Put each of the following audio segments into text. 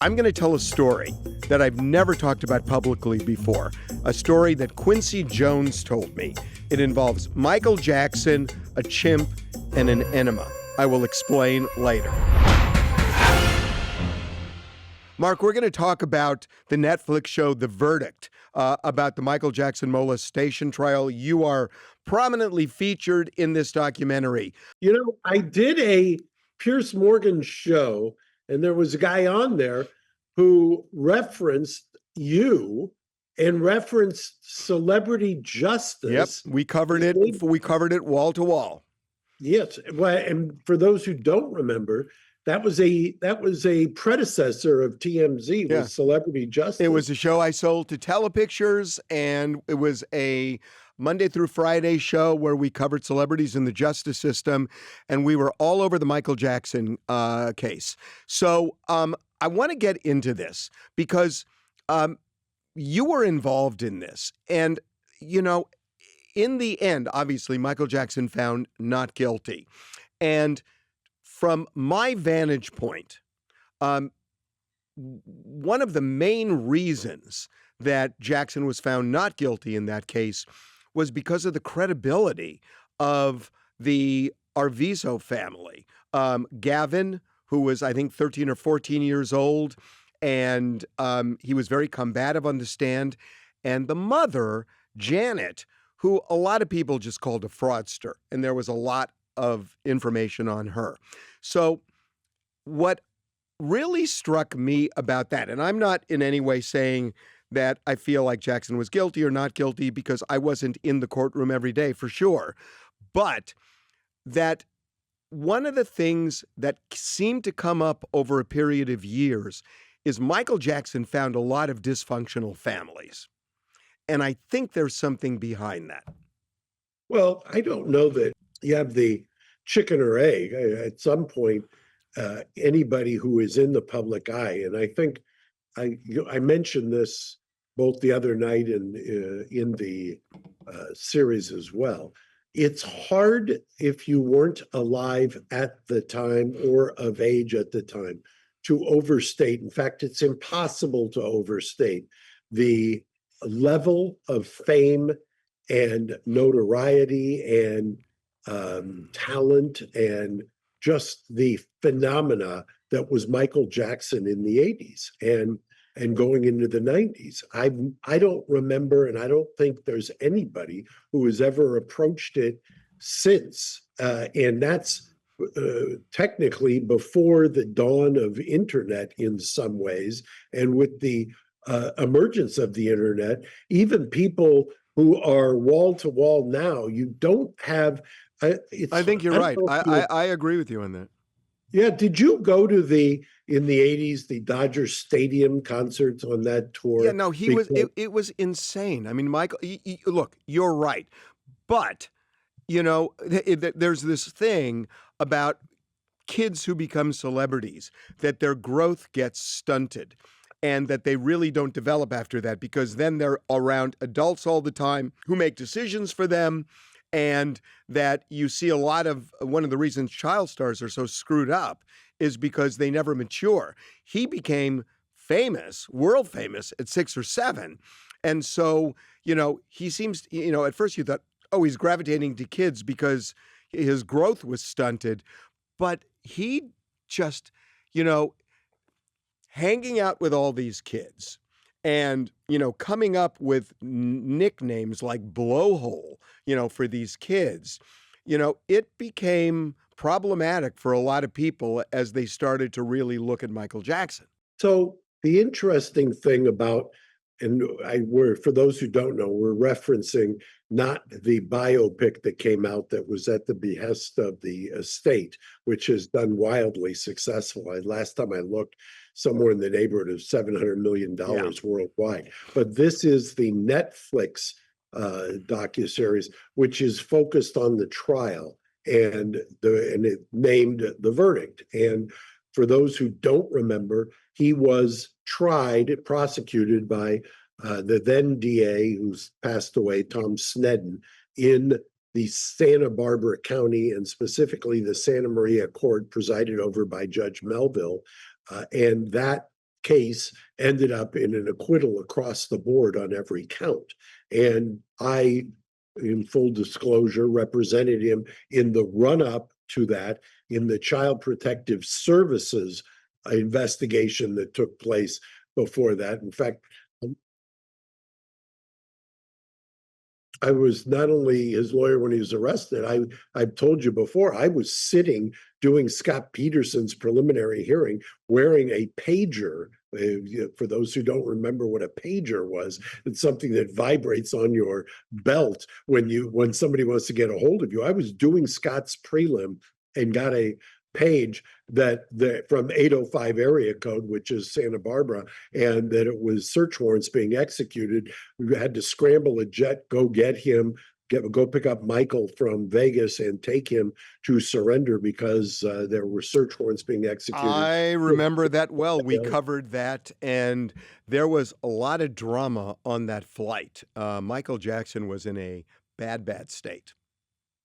I'm going to tell a story that I've never talked about publicly before, a story that Quincy Jones told me. It involves Michael Jackson, a chimp, and an enema. I will explain later. Mark, we're going to talk about the Netflix show The Verdict, about the Michael Jackson molestation trial. You are prominently featured in this documentary. You know, I did a Pierce Morgan show, and there was a guy on there who referenced you and referenced celebrity justice. Yep, we covered it. We covered it wall to wall. Yes, well, and for those who don't remember, that was a predecessor of TMZ, Yeah. was Celebrity Justice. It was a show I sold to Telepictures, and it was a Monday through Friday show where we covered celebrities in the justice system, and we were all over the Michael Jackson case. So I want to get into this because you were involved in this, and you know, in the end, obviously, Michael Jackson found not guilty, and from my vantage point, one of the main reasons that Jackson was found not guilty in that case was because of the credibility of the Arvizo family. Gavin, who was, I think, 13 or 14 years old, and he was very combative on the stand, and the mother, Janet, who a lot of people just called a fraudster, and there was a lot of information on her. So what really struck me about that, and I'm not in any way saying that I feel like Jackson was guilty or not guilty because I wasn't in the courtroom every day for sure, but that one of the things that seemed to come up over a period of years is Michael Jackson found a lot of dysfunctional families. And I think there's something behind that. Well, I don't know that you have the chicken or egg. At some point, anybody who is in the public eye, and I think I mentioned this both the other night and in the series as well. It's hard if you weren't alive at the time or of age at the time to overstate. In fact, it's impossible to overstate the level of fame and notoriety and talent and just the phenomena that was Michael Jackson in the 80s and going into the 90s. I don't remember, and I don't think there's anybody who has ever approached it since. And that's technically before the dawn of internet in some ways. And with the emergence of the internet, even people who are wall to wall now, you don't have. I think you're right. I agree with you on that. Yeah. Did you go to in the 80s, the Dodger Stadium concerts on that tour? Yeah, no, it was insane. I mean, Michael, look, you're right. But, you know, there's this thing about kids who become celebrities, that their growth gets stunted and that they really don't develop after that because then they're around adults all the time who make decisions for them. And that you see a lot of one of the reasons child stars are so screwed up is because they never mature. He became famous, world famous at 6 or 7. And so, you know, he seems, you know, at first you thought, oh, he's gravitating to kids because his growth was stunted. But he just, you know, hanging out with all these kids and, you know, coming up with nicknames like Blowhole, you know, for these kids, you know, it became problematic for a lot of people as they started to really look at Michael Jackson. So the interesting thing about, and for those who don't know, we're referencing not the biopic that came out that was at the behest of the estate, which has done wildly successful. Last time I looked, somewhere in the neighborhood of $700 million worldwide. But this is the Netflix docuseries, which is focused on the trial and it named The Verdict. And for those who don't remember, he was prosecuted by the then DA, who's passed away, Tom Sneddon, in the Santa Barbara County and specifically the Santa Maria Court, presided over by Judge Melville. And that case ended up in an acquittal across the board on every count. And I, in full disclosure, represented him in the run-up to that in the Child Protective Services investigation that took place before that. In fact, I was not only his lawyer when he was arrested, I've told you before, I was sitting doing Scott Peterson's preliminary hearing wearing a pager. For those who don't remember what a pager was, it's something that vibrates on your belt when somebody wants to get a hold of you. I was doing Scott's prelim and got a page that from 805 area code, which is Santa Barbara, and that it was search warrants being executed. We had to scramble a jet, go get him, go pick up Michael from Vegas and take him to surrender because there were search warrants being executed. I remember that well. We covered that, and there was a lot of drama on that flight. Michael Jackson was in a bad state.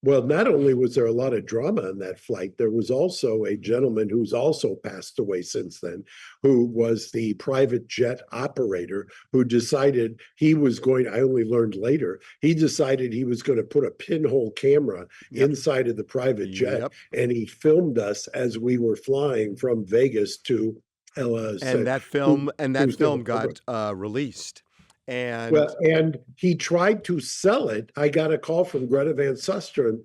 Well, not only was there a lot of drama on that flight, there was also a gentleman who's also passed away since then, who was the private jet operator who decided he was going, I only learned later, he decided he was going to put a pinhole camera inside of the private jet, and he filmed us as we were flying from Vegas to and that film got released. And he tried to sell it. I got a call from Greta Van Susteren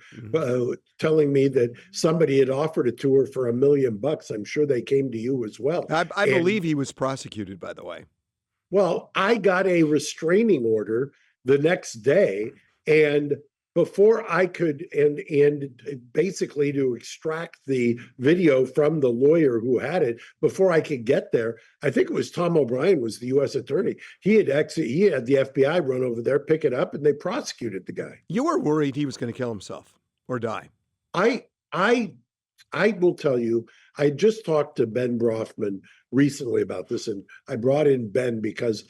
telling me that somebody had offered it to her for $1 million. I'm sure they came to you as well. I believe he was prosecuted, by the way. Well, I got a restraining order the next day, and before I could, and basically to extract the video from the lawyer who had it, before I could get there, I think it was Tom O'Brien was the U.S. attorney. He had the FBI run over there, pick it up, and they prosecuted the guy. You were worried he was going to kill himself or die. I will tell you, I just talked to Ben Brofman recently about this, and I brought in Ben because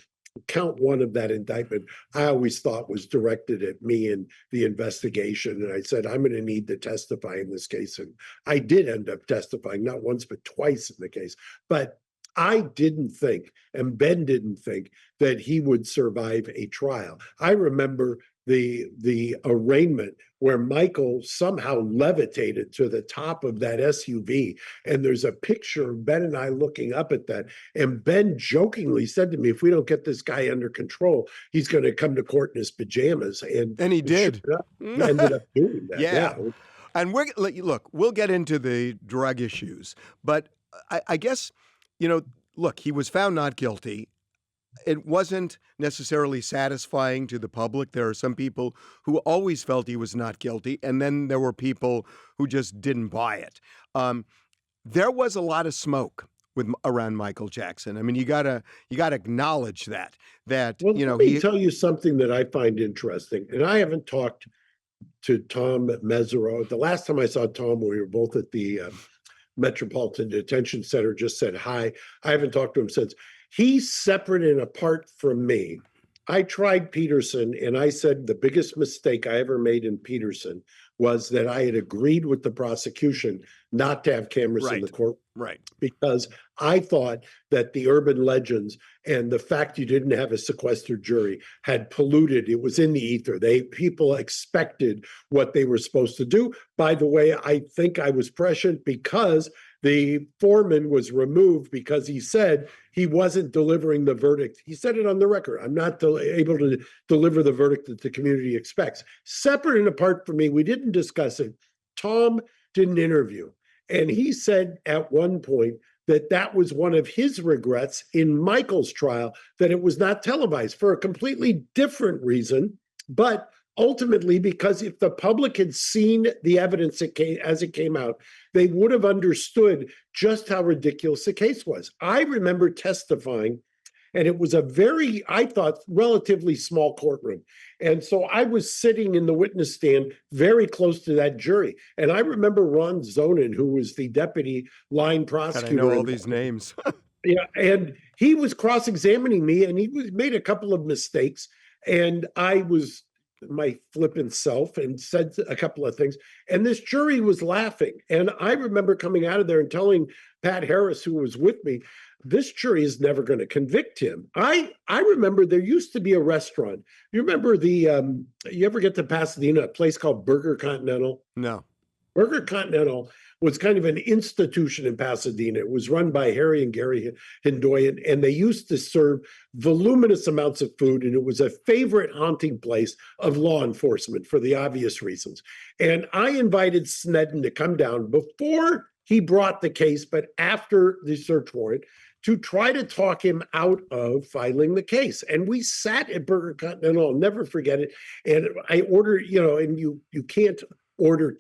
count one of that indictment, I always thought was directed at me and the investigation. And I said, I'm going to need to testify in this case. And I did end up testifying, not once, but twice in the case. But I didn't think, and Ben didn't think, that he would survive a trial. I remember the arraignment where Michael somehow levitated to the top of that SUV. And there's a picture of Ben and I looking up at that. And Ben jokingly said to me, if we don't get this guy under control, he's going to come to court in his pajamas. And he did. Ended up doing that. Yeah. And we'll get into the drug issues. But I guess, look, he was found not guilty. It wasn't necessarily satisfying to the public. There are some people who always felt he was not guilty, and then there were people who just didn't buy it. There was a lot of smoke around Michael Jackson. I mean, you gotta acknowledge that. Let me tell you something that I find interesting, and I haven't talked to Tom Mesereau. The last time I saw Tom, we were both at the Metropolitan Detention Center. Just said hi. I haven't talked to him since. He's separate and apart from me. I tried Peterson, and I said the biggest mistake I ever made in Peterson was that I had agreed with the prosecution not to have cameras in the court. Right. Because I thought that the urban legends and the fact you didn't have a sequestered jury had polluted. It was in the ether. People expected what they were supposed to do. By the way, I think I was prescient because the foreman was removed because he said he wasn't delivering the verdict. He said it on the record. I'm not able to deliver the verdict that the community expects. Separate and apart from me, we didn't discuss it. Tom did an interview, and he said at one point that was one of his regrets in Michael's trial, that it was not televised for a completely different reason, but ultimately because if the public had seen the evidence as it came out, they would have understood just how ridiculous the case was. I remember testifying, and it was a very, I thought, relatively small courtroom. And so I was sitting in the witness stand very close to that jury. And I remember Ron Zonin, who was the deputy line prosecutor. God, I know all these names. Yeah, and he was cross-examining me, and he made a couple of mistakes. And I was my flippant self and said a couple of things. And this jury was laughing. And I remember coming out of there and telling Pat Harris, who was with me, this jury is never going to convict him. I remember there used to be a restaurant. You remember you ever get to Pasadena, a place called Burger Continental? No. Burger Continental was kind of an institution in Pasadena. It was run by Harry and Gary Hindoyan, and they used to serve voluminous amounts of food, and it was a favorite haunting place of law enforcement for the obvious reasons. And I invited Snedden to come down before he brought the case, but after the search warrant, to try to talk him out of filing the case. And we sat at Burger Continental, I'll never forget it. And I ordered, and you can't order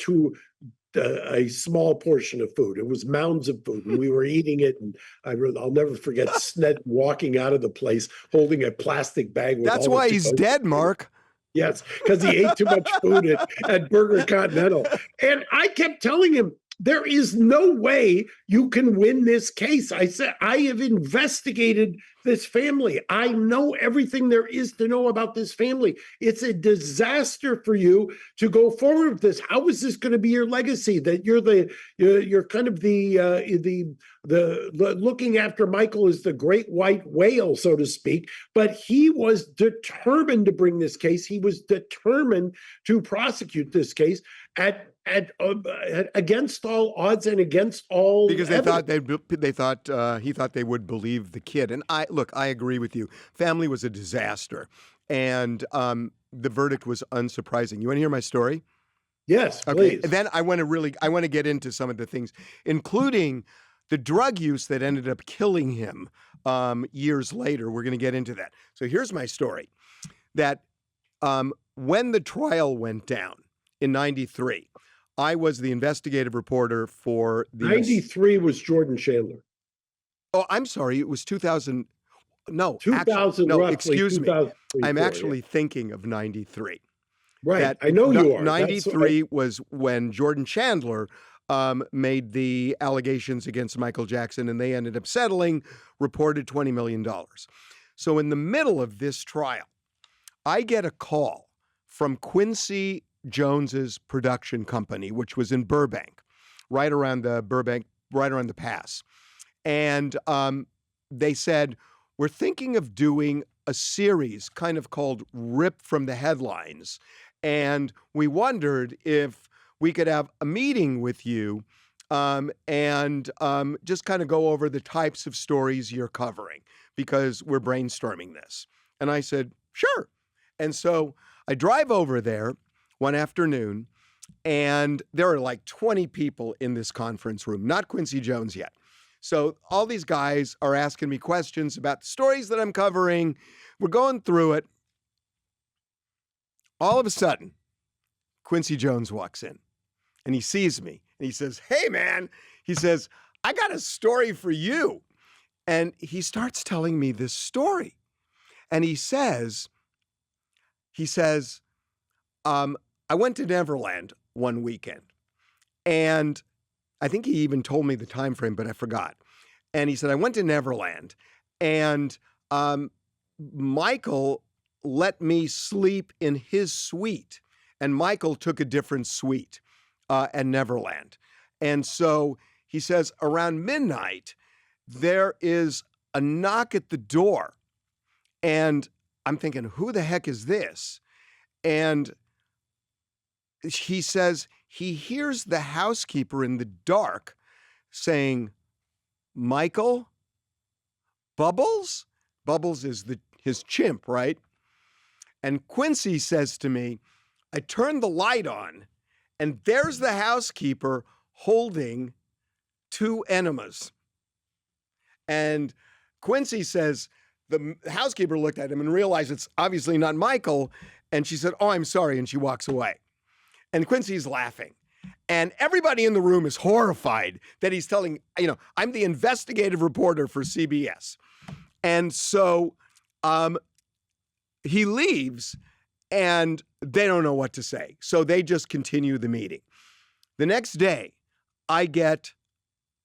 a small portion of food. It was mounds of food, and we were eating it. And I'll never forget Sned walking out of the place holding a plastic bag. With That's why he's dead, Mark. Yes, because he ate too much food at Burger Continental. And I kept telling him, there is no way you can win this case. I said, I have investigated this family. I know everything there is to know about this family. It's a disaster for you to go forward with this. How is this going to be your legacy? That you're kind of the looking after Michael as the great white whale, so to speak. But he was determined to bring this case. He was determined to prosecute this case against all odds and against all because they evidence. thought he thought they would believe the kid. And I agree with you. Family was a disaster, and the verdict was unsurprising. You want to hear my story? Yes, okay. Please. Then I want to get into some of the things, including the drug use that ended up killing him years later. We're going to get into that. So here's my story. That when the trial went down in '93. I was the investigative reporter for the 93 was Jordan Chandler. Oh, I'm sorry. It was 2000. No, 2000. No, roughly, excuse me. I'm 4, actually thinking of '93. Right. I know you are. '93 was when Jordan Chandler made the allegations against Michael Jackson, and they ended up settling, reported $20 million. So in the middle of this trial, I get a call from Quincy Jones's production company, which was in Burbank, right around the pass. And they said, we're thinking of doing a series kind of called Rip from the Headlines. And we wondered if we could have a meeting with you and just kind of go over the types of stories you're covering, because we're brainstorming this. And I said, sure. And so I drive over there one afternoon, and there are like 20 people in this conference room, not Quincy Jones yet. So all these guys are asking me questions about the stories that I'm covering. We're going through it. All of a sudden, Quincy Jones walks in, and he sees me, and he says, hey, man, he says, I got a story for you. And he starts telling me this story. And he says, I went to Neverland one weekend, and I think he even told me the time frame, but I forgot. And he said, I went to Neverland, and Michael let me sleep in his suite, and Michael took a different suite at Neverland. And so he says, around midnight, there is a knock at the door, and I'm thinking, who the heck is this? And he says he hears the housekeeper in the dark saying, Michael, Bubbles? Bubbles is his chimp, right? And Quincy says to me, I turned the light on, and there's the housekeeper holding 2 enemas. And Quincy says, the housekeeper looked at him and realized it's obviously not Michael. And she said, oh, I'm sorry. And she walks away. And Quincy's laughing. And everybody in the room is horrified that he's telling, I'm the investigative reporter for CBS. And so he leaves, and they don't know what to say. So they just continue the meeting. The next day, I get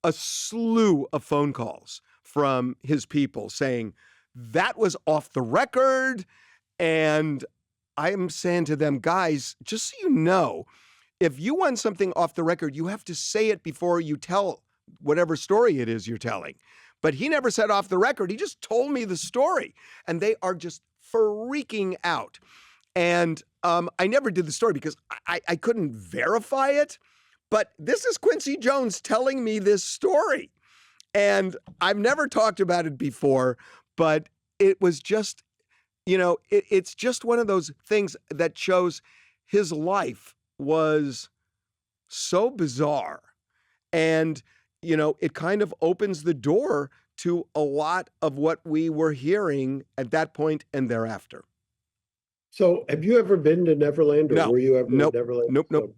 a slew of phone calls from his people saying, that was off the record, and I'm saying to them, guys, just so you know, if you want something off the record, you have to say it before you tell whatever story it is you're telling. But he never said off the record. He just told me the story. And they are just freaking out. And I never did the story because I couldn't verify it. But this is Quincy Jones telling me this story. And I've never talked about it before, but it was just, it's just one of those things that shows his life was so bizarre. And, it kind of opens the door to a lot of what we were hearing at that point and thereafter. So have you ever been to Neverland, or No, were you ever nope, in Neverland? nope, nope. So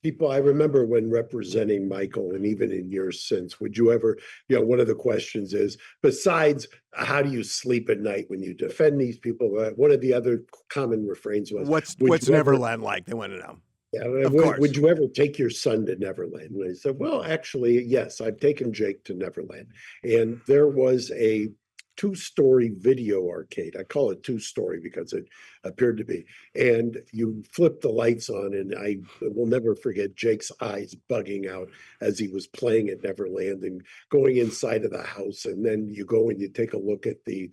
people, I remember when representing Michael, and even in years since, would you ever, one of the questions is, besides how do you sleep at night when you defend these people, one of the other common refrains was, What's would you ever, Neverland like? They want to know. yeah, Of course. would you ever take your son to Neverland? And I said, well, actually, yes, I've taken Jake to Neverland. And there was a two-story video arcade. I call it two-story because it appeared to be. And you flip the lights on, and I will never forget Jake's eyes bugging out as he was playing at Neverland and going inside of the house. And then you go and you take a look at the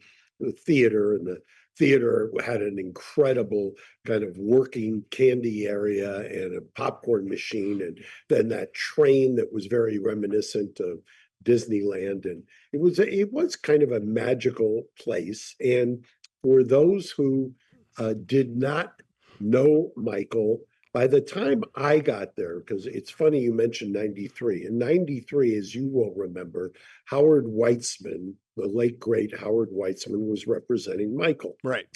theater, and the theater had an incredible kind of working candy area and a popcorn machine, and then that train that was very reminiscent of Disneyland. And it was kind of a magical place. And for those who did not know Michael, by the time I got there, because it's funny you mentioned 93. In 93, as you will remember, Howard Weitzman, the late great Howard Weitzman, was representing Michael. Right.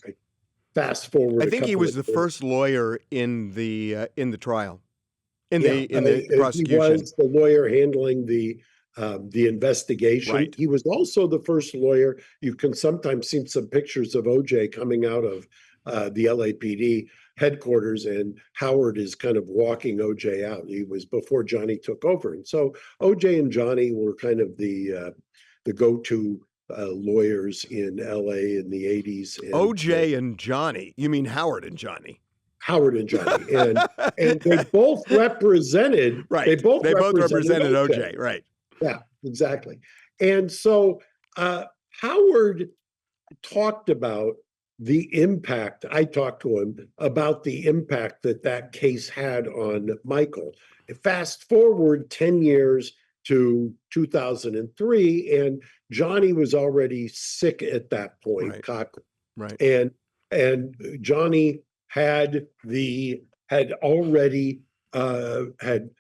Fast forward. I think he was the first lawyer in the trial, in the prosecution. He was the lawyer handling the investigation. Right. He was also the first lawyer. You can sometimes see some pictures of OJ coming out of the LAPD headquarters, and Howard is kind of walking OJ out. He was before Johnny took over. And so OJ and Johnny were kind of the go-to lawyers in LA in the 80s. And, OJ and Johnny. You mean Howard and Johnny? Howard and Johnny. And they both represented, right. They both represented OJ. Right. Yeah, exactly. And so Howard talked about the impact. I talked to him about the impact that case had on Michael. Fast forward 10 years to 2003, and Johnny was already sick at that point, right. Cochran. Right. And Johnny had already had,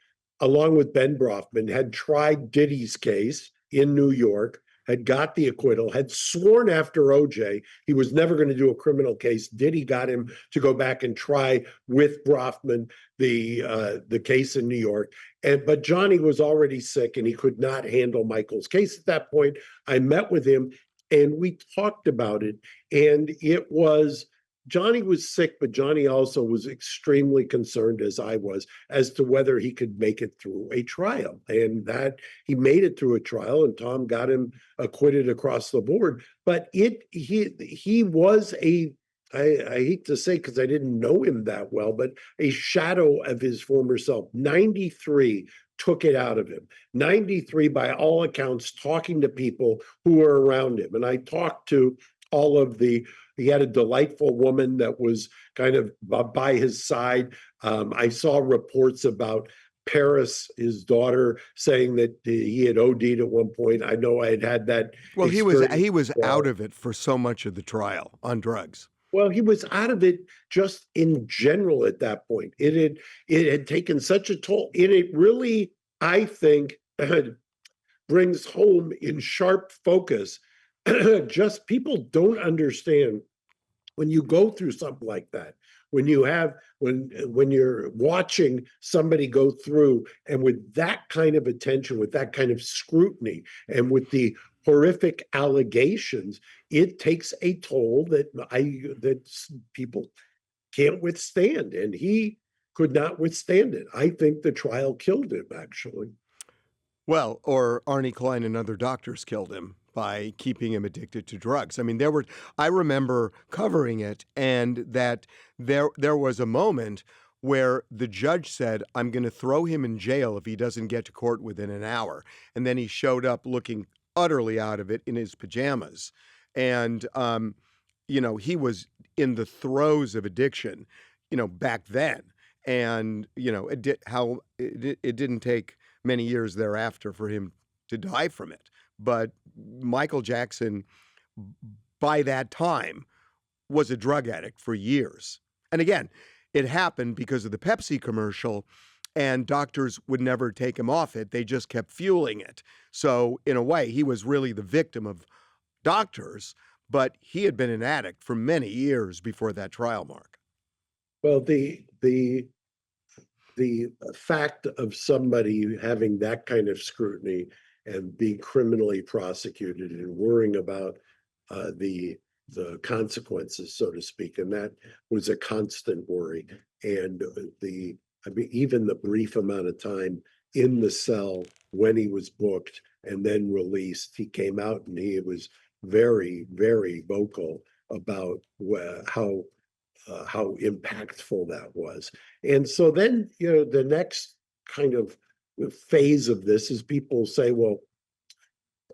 along with Ben Brofman, had tried Diddy's case in New York, had got the acquittal, had sworn after OJ he was never going to do a criminal case. Diddy got him to go back and try with Brofman the case in New York. But Johnny was already sick and he could not handle Michael's case at that point. I met with him and we talked about it, and it was, Johnny was sick, but Johnny also was extremely concerned, as I was, as to whether he could make it through a trial. And that he made it through a trial, and Tom got him acquitted across the board. But he was I hate to say, because I didn't know him that well, but a shadow of his former self. 93 took it out of him. 93, by all accounts, talking to people who were around him. And I talked to all of he had a delightful woman that was kind of by his side. I saw reports about Paris, his daughter, saying that he had OD'd at one point. I know I had that. Well, he was out of it for so much of the trial on drugs. Well, he was out of it just in general at that point. It had taken such a toll. It really, I think, brings home in sharp focus. Just people don't understand when you go through something like that, when you're watching somebody go through, and with that kind of attention, with that kind of scrutiny, and with the horrific allegations, it takes a toll that people can't withstand, and he could not withstand it. I think the trial killed him, actually. Well, or Arnie Klein and other doctors killed him, by keeping him addicted to drugs. I mean, I remember covering it, and that there was a moment where the judge said, I'm going to throw him in jail if he doesn't get to court within an hour. And then he showed up looking utterly out of it in his pajamas. And, he was in the throes of addiction, back then. And, it didn't take many years thereafter for him to die from it. But Michael Jackson, by that time, was a drug addict for years. And again, it happened because of the Pepsi commercial, and doctors would never take him off it. They just kept fueling it. So in a way, he was really the victim of doctors, but he had been an addict for many years before that trial, Mark. Well, the fact of somebody having that kind of scrutiny and being criminally prosecuted and worrying about the consequences, so to speak, and that was a constant worry. And even the brief amount of time in the cell when he was booked and then released, he came out and he was very, very vocal about how impactful that was. And so then, the next kind of phase of this is people say, well,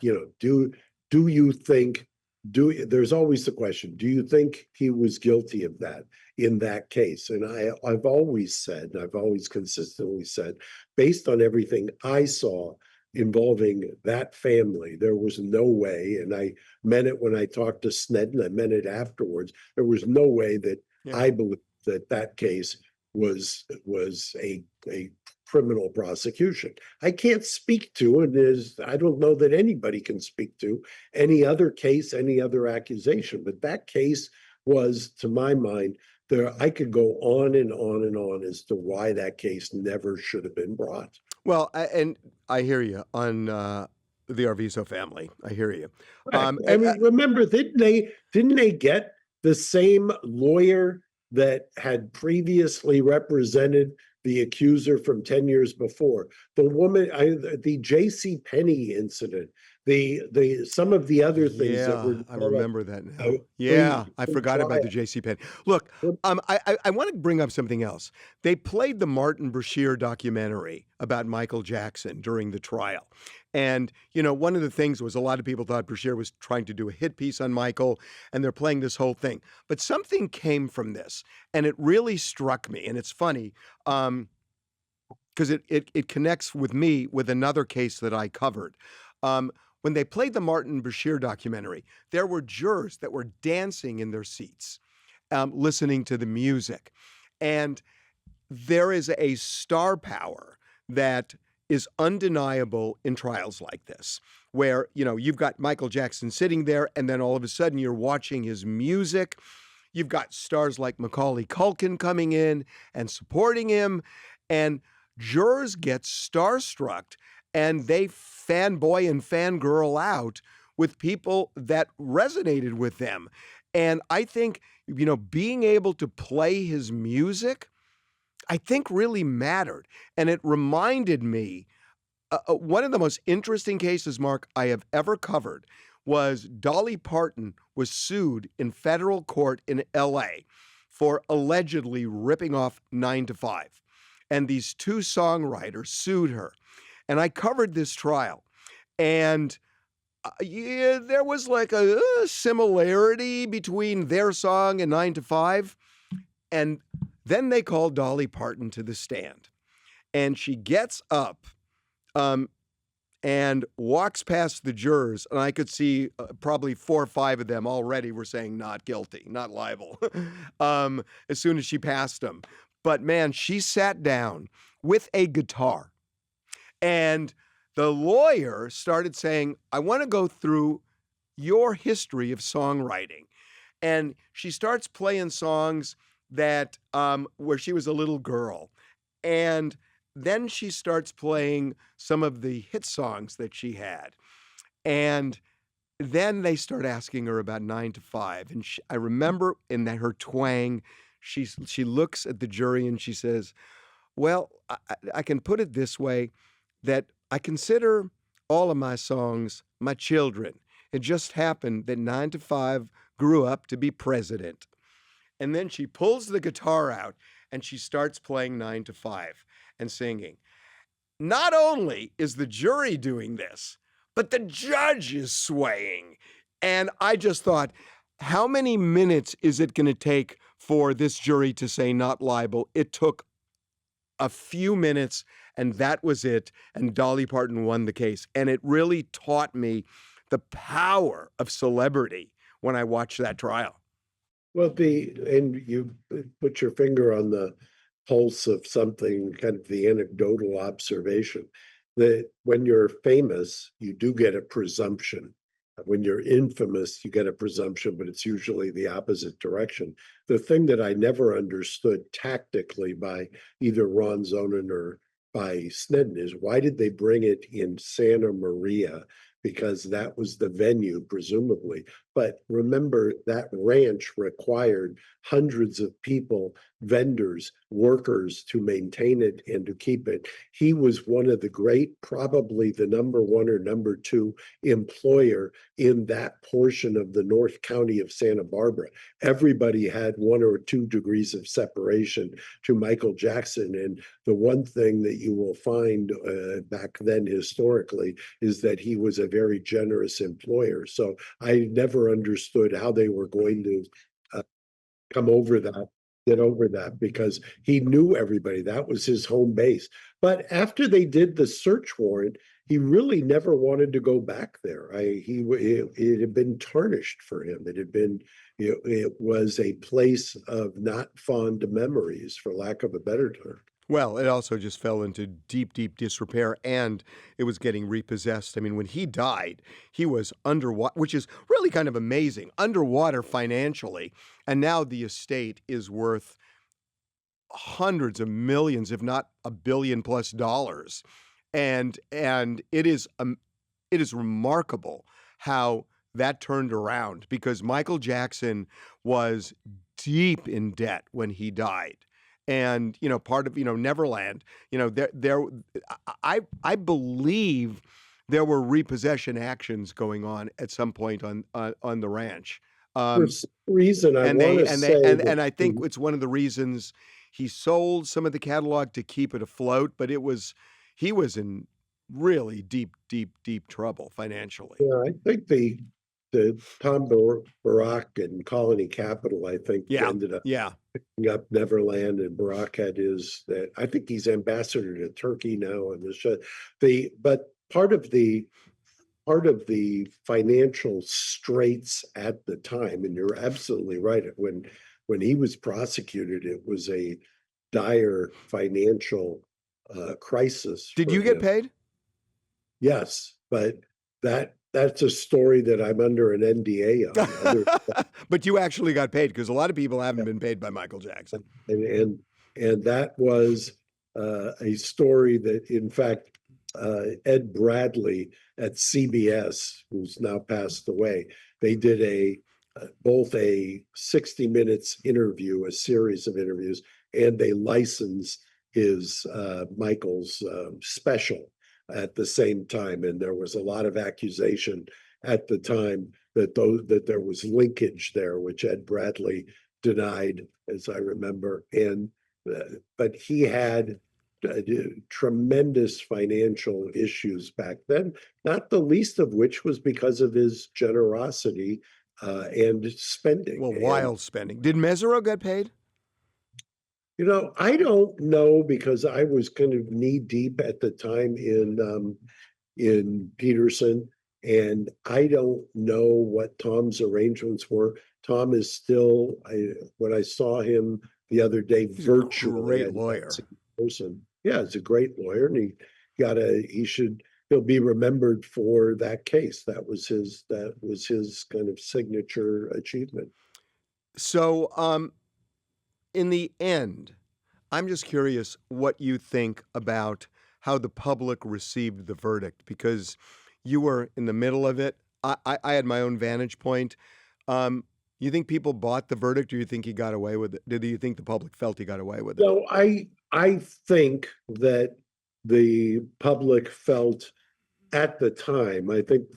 do you think, there's always the question, do you think he was guilty of that in that case? And I've always said, and I've always consistently said, based on everything I saw involving that family, there was no way, and I meant it when I talked to Snedden, I meant it afterwards, there was no way that I believe that case was a criminal prosecution. I can't speak to, and I don't know that anybody can speak to any other case, any other accusation, but that case was, to my mind, I could go on and on and on as to why that case never should have been brought. Well, and I hear you on the Arvizo family. I hear you. I mean, remember, didn't they get the same lawyer that had previously represented the accuser from 10 years before? The woman, the J.C. Penney incident, some of the other things that were I remember that now. I forgot about the J.C. Penney. Look, I want to bring up something else. They played the Martin Bashir documentary about Michael Jackson during the trial. And, one of the things was a lot of people thought Bashir was trying to do a hit piece on Michael, and they're playing this whole thing. But something came from this, and it really struck me. And it's funny, because it connects with me with another case that I covered. When they played the Martin Bashir documentary, there were jurors that were dancing in their seats, listening to the music. And there is a star power that is undeniable in trials like this, where, you've got Michael Jackson sitting there, and then all of a sudden you're watching his music. You've got stars like Macaulay Culkin coming in and supporting him, and jurors get starstruck, and they fanboy and fangirl out with people that resonated with them. And I think, being able to play his music, I think really mattered. And it reminded me, one of the most interesting cases, Mark, I have ever covered was Dolly Parton was sued in federal court in LA for allegedly ripping off 9 to 5. And these two songwriters sued her. And I covered this trial. And there was like a similarity between their song and 9 to 5. And then they called Dolly Parton to the stand. And she gets up and walks past the jurors. And I could see probably 4 or 5 of them already were saying not guilty, not liable, as soon as she passed them. But man, she sat down with a guitar. And the lawyer started saying, I want to go through your history of songwriting. And she starts playing songs that where she was a little girl. And then she starts playing some of the hit songs that she had. And then they start asking her about 9 to 5. And I remember in her twang, she looks at the jury and she says, well, I can put it this way, that I consider all of my songs my children. It just happened that 9 to 5 grew up to be president. And then she pulls the guitar out and she starts playing 9 to 5 and singing. Not only is the jury doing this, but the judge is swaying. And I just thought, how many minutes is it going to take for this jury to say not liable? It took a few minutes, and that was it. And Dolly Parton won the case. And it really taught me the power of celebrity when I watched that trial. Well, and you put your finger on the pulse of something, kind of the anecdotal observation, that when you're famous, you do get a presumption. When you're infamous, you get a presumption, but it's usually the opposite direction. The thing that I never understood tactically by either Ron Zonen or by Snedden is, why did they bring it in Santa Maria? Because that was the venue, presumably. But remember, that ranch required hundreds of people, vendors, workers, to maintain it and to keep it. He was one of the great, probably the number one or number two employer in that portion of the North County of Santa Barbara. Everybody had 1 or 2 degrees of separation to Michael Jackson. And the one thing that you will find back then historically is that he was a very generous employer. So I never understood how they were going to come over that, get over that, because he knew everybody. That was his home base. But after they did the search warrant, he really never wanted to go back there. It had been tarnished for him. It had been, it was a place of not fond memories, for lack of a better term. Well, it also just fell into deep, deep disrepair, and it was getting repossessed. I mean, when he died, he was underwater, which is really kind of amazing, underwater financially. And now the estate is worth hundreds of millions, if not $1 billion plus. And it is remarkable how that turned around, because Michael Jackson was deep in debt when he died. And, part of, Neverland, I believe there were repossession actions going on at some point on the ranch. For some reason, I And want they to and say they and, that and I think it's one of the reasons he sold some of the catalog to keep it afloat, but he was in really deep, deep, deep trouble financially. yeah, I think the Tom Barak and Colony Capital, I think, Yeah, ended up yeah. picking up Neverland, and Barak had that. I think he's ambassador to Turkey now, and but part of the financial straits at the time, and you're absolutely right. When he was prosecuted, it was a dire financial crisis Did for you get him. paid? Yes, but that's a story that I'm under an NDA on. But you actually got paid, because a lot of people haven't been paid by Michael Jackson. And that was a story that, in fact, Ed Bradley at CBS, who's now passed away, they did both a 60 Minutes interview, a series of interviews, and they licensed his Michael's special at the same time. And there was a lot of accusation at the time that there was linkage there, which Ed Bradley denied, as I remember. But he had tremendous financial issues back then, not the least of which was because of his generosity and spending. Well, wild spending. Did Mesereau get paid? I don't know, because I was kind of knee deep at the time in Peterson, and I don't know what Tom's arrangements were. Tom is still, when I saw him the other day, He's virtually, a great lawyer. Person. Yeah, he's a great lawyer, and he'll be remembered for that case. That was his kind of signature achievement. So, in the end, I'm just curious what you think about how the public received the verdict, because you were in the middle of it. I had my own vantage point. You think people bought the verdict, or you think he got away with it? Did you think the public felt he got away with it? So I think that the public felt at the time, I think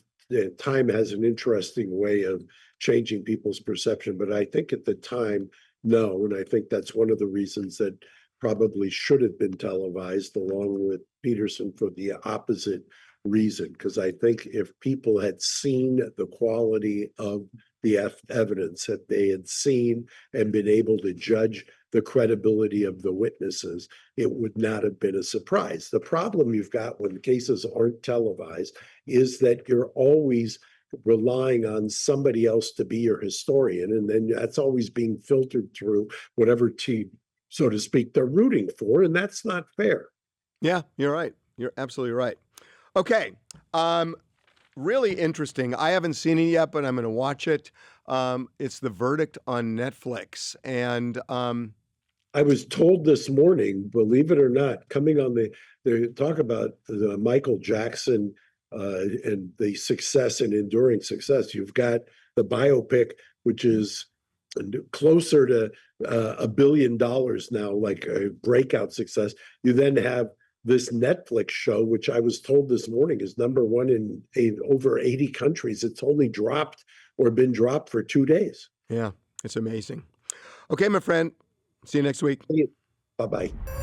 time has an interesting way of changing people's perception. But I think at the time, no. And I think that's one of the reasons that probably should have been televised along with Peterson for the opposite reason. Because I think if people had seen the quality of the evidence, that they had seen and been able to judge the credibility of the witnesses, it would not have been a surprise. The problem you've got when cases aren't televised is that you're always relying on somebody else to be your historian, and then that's always being filtered through whatever team, so to speak, they're rooting for, and that's not fair. Yeah, you're right. You're absolutely right. Okay. Really interesting. I haven't seen it yet, but I'm going to watch it. It's The Verdict on Netflix. And I was told this morning, believe it or not, coming on they talk about the Michael Jackson and the success and enduring success. You've got the biopic, which is closer to $1 billion now, like a breakout success. You then have this Netflix show, which I was told this morning is number 1 in over 80 countries. It's only dropped or been dropped for 2 days. yeah, it's amazing. Okay, my friend. See you next week. Bye-bye.